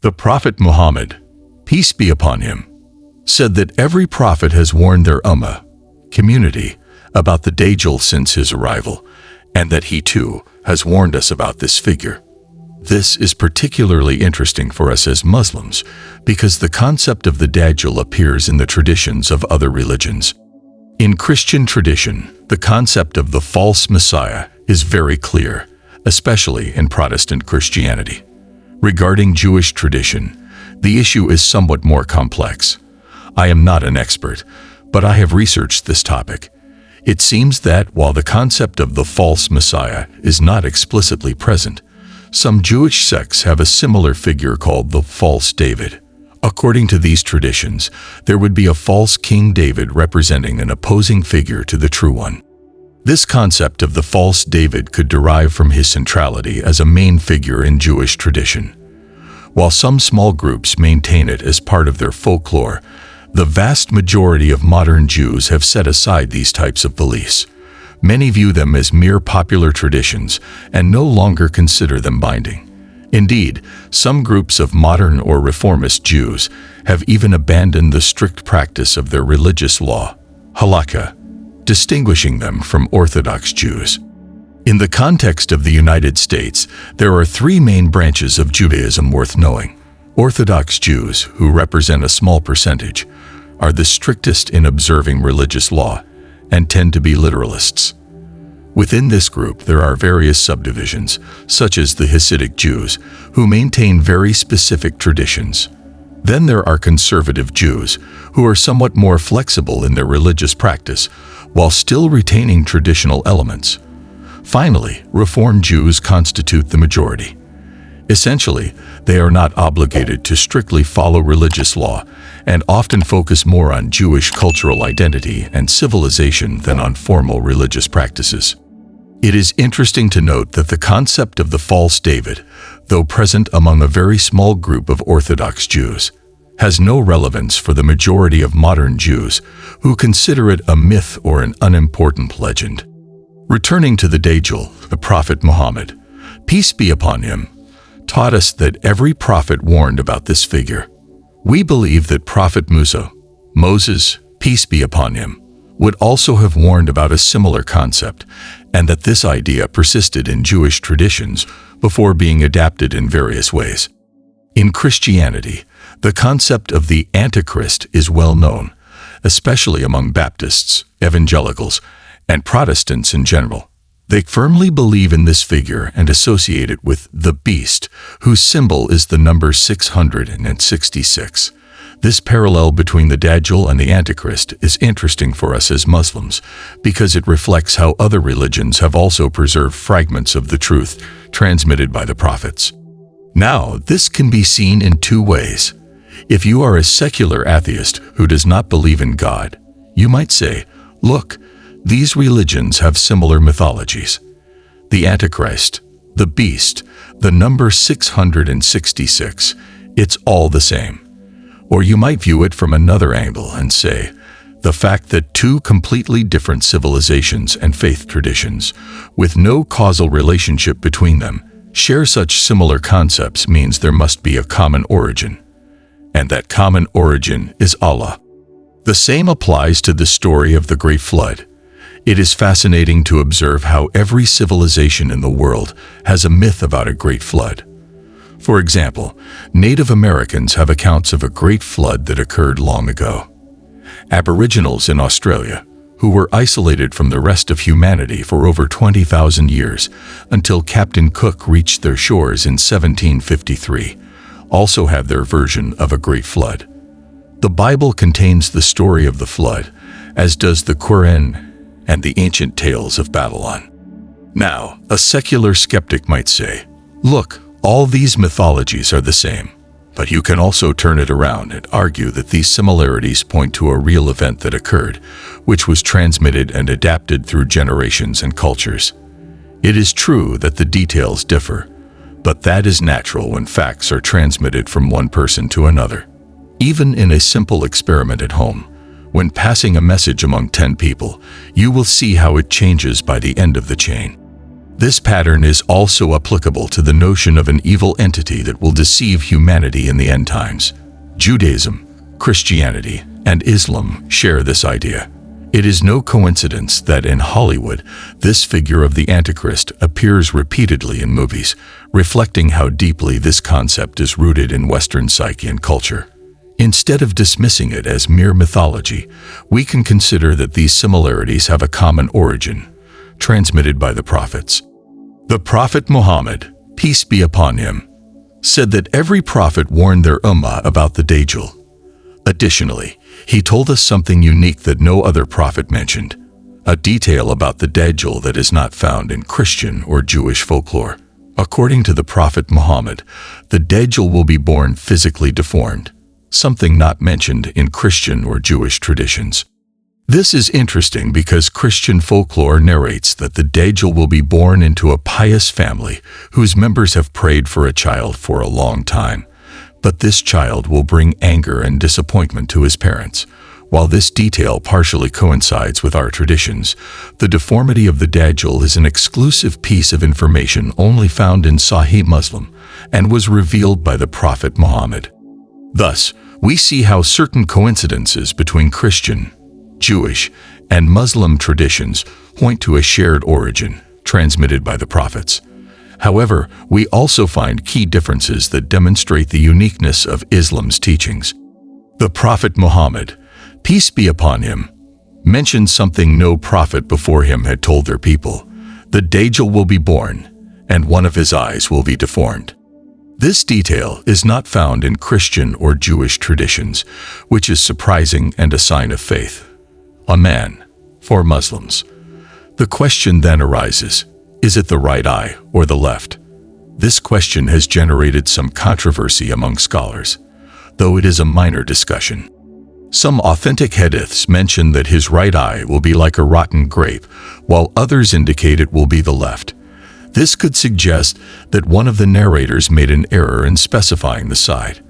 The Prophet Muhammad, peace be upon him, said that every prophet has warned their ummah, community, about the Dajjal since his arrival, and that he too has warned us about this figure. This is particularly interesting for us as Muslims because the concept of the Dajjal appears in the traditions of other religions. In Christian tradition, the concept of the false Messiah is very clear, especially in Protestant Christianity. Regarding Jewish tradition, the issue is somewhat more complex. I am not an expert, but I have researched this topic. It seems that while the concept of the false Messiah is not explicitly present, some Jewish sects have a similar figure called the false David. According to these traditions, there would be a false King David representing an opposing figure to the true one. This concept of the false David could derive from his centrality as a main figure in Jewish tradition. While some small groups maintain it as part of their folklore, the vast majority of modern Jews have set aside these types of beliefs. Many view them as mere popular traditions and no longer consider them binding. Indeed, some groups of modern or reformist Jews have even abandoned the strict practice of their religious law, halakha, distinguishing them from Orthodox Jews. In the context of the United States, there are three main branches of Judaism worth knowing. Orthodox Jews, who represent a small percentage, are the strictest in observing religious law and tend to be literalists. Within this group, there are various subdivisions, such as the Hasidic Jews, who maintain very specific traditions. Then there are conservative Jews, who are somewhat more flexible in their religious practice, while still retaining traditional elements. Finally, Reform Jews constitute the majority. Essentially, they are not obligated to strictly follow religious law and often focus more on Jewish cultural identity and civilization than on formal religious practices. It is interesting to note that the concept of the false David, though present among a very small group of Orthodox Jews, has no relevance for the majority of modern Jews who consider it a myth or an unimportant legend. Returning to the Dajjal, the Prophet Muhammad, peace be upon him, taught us that every prophet warned about this figure. We believe that Prophet Moses, peace be upon him, would also have warned about a similar concept, and that this idea persisted in Jewish traditions before being adapted in various ways. In Christianity, the concept of the Antichrist is well known, especially among Baptists, evangelicals, and Protestants in general. They firmly believe in this figure and associate it with the beast, whose symbol is the number 666. This parallel between the Dajjal and the Antichrist is interesting for us as Muslims because it reflects how other religions have also preserved fragments of the truth transmitted by the prophets. Now, this can be seen in two ways. If you are a secular atheist who does not believe in God, you might say, look, these religions have similar mythologies. The Antichrist, the beast, the number 666, it's all the same. Or you might view it from another angle and say, the fact that two completely different civilizations and faith traditions, with no causal relationship between them, share such similar concepts means there must be a common origin. And that common origin is Allah. The same applies to the story of the Great Flood. It is fascinating to observe how every civilization in the world has a myth about a great flood. For example, Native Americans have accounts of a great flood that occurred long ago. Aboriginals in Australia, who were isolated from the rest of humanity for over 20,000 years until Captain Cook reached their shores in 1753, also have their version of a great flood. The Bible contains the story of the flood, as does the Quran and the ancient tales of Babylon. Now, a secular skeptic might say, look, all these mythologies are the same, but you can also turn it around and argue that these similarities point to a real event that occurred, which was transmitted and adapted through generations and cultures. It is true that the details differ, but that is natural when facts are transmitted from one person to another. Even in a simple experiment at home, when passing a message among 10 people, you will see how it changes by the end of the chain. This pattern is also applicable to the notion of an evil entity that will deceive humanity in the end times. Judaism, Christianity, and Islam share this idea. It is no coincidence that in Hollywood, this figure of the Antichrist appears repeatedly in movies, reflecting how deeply this concept is rooted in Western psyche and culture. Instead of dismissing it as mere mythology, we can consider that these similarities have a common origin, transmitted by the prophets. The Prophet Muhammad, peace be upon him, said that every prophet warned their ummah about the Dajjal. Additionally, he told us something unique that no other prophet mentioned, a detail about the Dajjal that is not found in Christian or Jewish folklore. According to the Prophet Muhammad, the Dajjal will be born physically deformed, something not mentioned in Christian or Jewish traditions. This is interesting because Christian folklore narrates that the Dajjal will be born into a pious family whose members have prayed for a child for a long time. But this child will bring anger and disappointment to his parents. While this detail partially coincides with our traditions, the deformity of the Dajjal is an exclusive piece of information only found in Sahih Muslim and was revealed by the Prophet Muhammad. Thus, we see how certain coincidences between Christian, Jewish, and Muslim traditions point to a shared origin transmitted by the prophets. However, we also find key differences that demonstrate the uniqueness of Islam's teachings. The Prophet Muhammad, peace be upon him, mentioned something no prophet before him had told their people. The Dajjal will be born, and one of his eyes will be deformed. This detail is not found in Christian or Jewish traditions, which is surprising and a sign of faith. Amen. For Muslims, the question then arises, is it the right eye or the left? This question has generated some controversy among scholars, though it is a minor discussion. Some authentic hadiths mention that his right eye will be like a rotten grape, while others indicate it will be the left. This could suggest that one of the narrators made an error in specifying the side.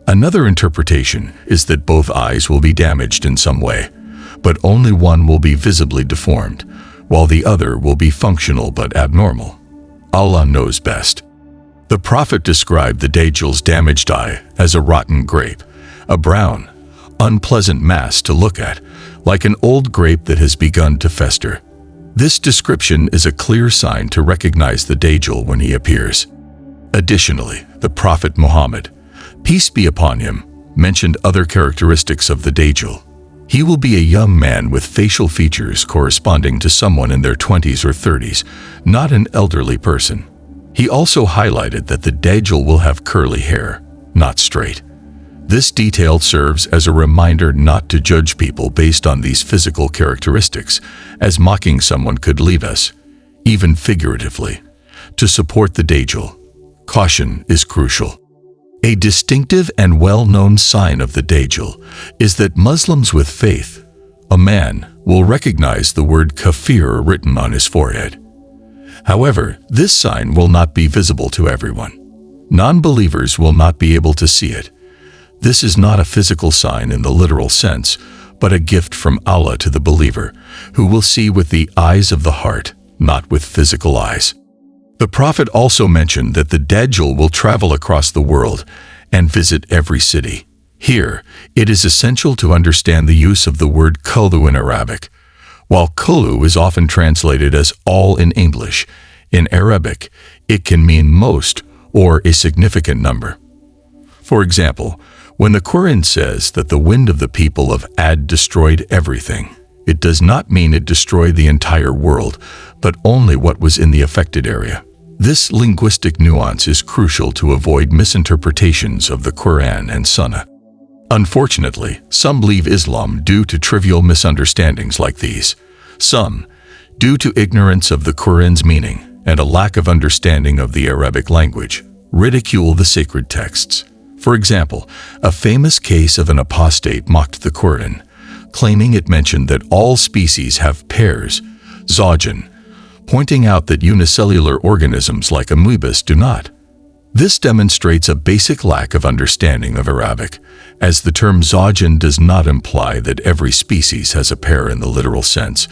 Another interpretation is that both eyes will be damaged in some way, but only one will be visibly deformed, while the other will be functional but abnormal. Allah knows best. The Prophet described the Dajjal's damaged eye as a rotten grape, a brown, unpleasant mass to look at, like an old grape that has begun to fester. This description is a clear sign to recognize the Dajjal when he appears. Additionally, the Prophet Muhammad, peace be upon him, mentioned other characteristics of the Dajjal. He will be a young man with facial features corresponding to someone in their 20s or 30s, not an elderly person. He also highlighted that the Dajjal will have curly hair, not straight. This detail serves as a reminder not to judge people based on these physical characteristics, as mocking someone could lead us, even figuratively, to support the Dajjal. Caution is crucial. A distinctive and well-known sign of the Dajjal is that Muslims with faith, a man, will recognize the word Kafir written on his forehead. However, this sign will not be visible to everyone. Non-believers will not be able to see it. This is not a physical sign in the literal sense, but a gift from Allah to the believer, who will see with the eyes of the heart, not with physical eyes. The Prophet also mentioned that the Dajjal will travel across the world and visit every city. Here, it is essential to understand the use of the word kullu in Arabic. While kullu is often translated as all in English, in Arabic, it can mean most or a significant number. For example, when the Quran says that the wind of the people of Ad destroyed everything, it does not mean it destroyed the entire world, but only what was in the affected area. This linguistic nuance is crucial to avoid misinterpretations of the Quran and Sunnah. Unfortunately, some leave Islam due to trivial misunderstandings like these. Some, due to ignorance of the Quran's meaning and a lack of understanding of the Arabic language, ridicule the sacred texts. For example, a famous case of an apostate mocked the Quran, claiming it mentioned that all species have pairs, zawjan, pointing out that unicellular organisms like amoebas do not. This demonstrates a basic lack of understanding of Arabic, as the term zawjan does not imply that every species has a pair in the literal sense,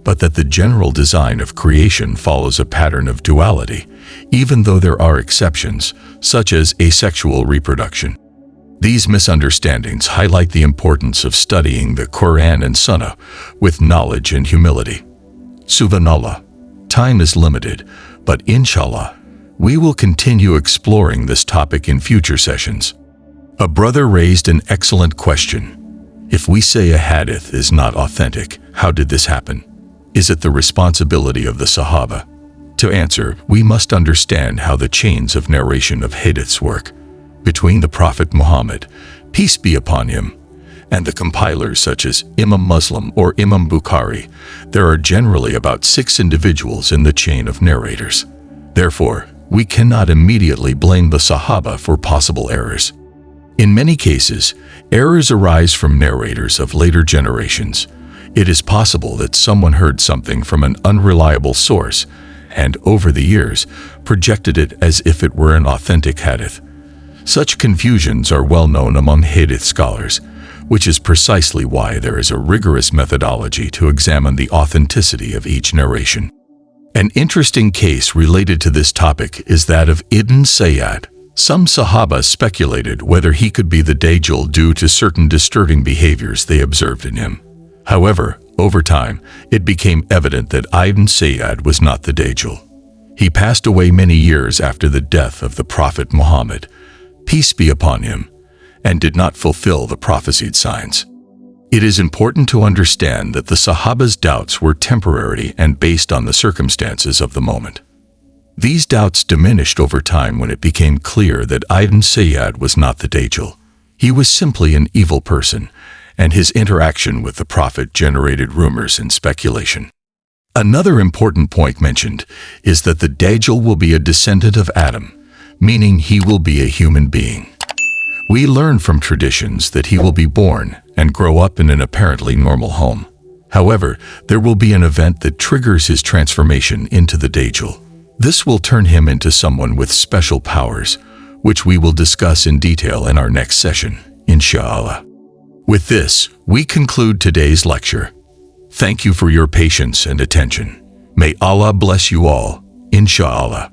but that the general design of creation follows a pattern of duality, even though there are exceptions, such as asexual reproduction. These misunderstandings highlight the importance of studying the Quran and Sunnah with knowledge and humility. Subhanallah, time is limited, but inshallah, we will continue exploring this topic in future sessions. A brother raised an excellent question. If we say a hadith is not authentic, how did this happen? Is it the responsibility of the Sahaba? To answer, we must understand how the chains of narration of hadiths work. Between the Prophet Muhammad, peace be upon him, and the compilers such as Imam Muslim or Imam Bukhari, there are generally about 6 individuals in the chain of narrators. Therefore, we cannot immediately blame the Sahaba for possible errors. In many cases, errors arise from narrators of later generations. It is possible that someone heard something from an unreliable source and, over the years, projected it as if it were an authentic hadith. Such confusions are well known among hadith scholars, which is precisely why there is a rigorous methodology to examine the authenticity of each narration. An interesting case related to this topic is that of Ibn Sayyad. Some Sahaba speculated whether he could be the Dajjal due to certain disturbing behaviors they observed in him. However, over time, it became evident that Ibn Sayyad was not the Dajjal. He passed away many years after the death of the Prophet Muhammad, peace be upon him, and did not fulfill the prophesied signs. It is important to understand that the Sahaba's doubts were temporary and based on the circumstances of the moment. These doubts diminished over time when it became clear that Ibn Sayyad was not the Dajjal. He was simply an evil person, and his interaction with the Prophet generated rumors and speculation. Another important point mentioned is that the Dajjal will be a descendant of Adam, meaning he will be a human being. We learn from traditions that he will be born and grow up in an apparently normal home. However, there will be an event that triggers his transformation into the Dajjal. This will turn him into someone with special powers, which we will discuss in detail in our next session, inshallah. With this, we conclude today's lecture. Thank you for your patience and attention. May Allah bless you all, inshallah.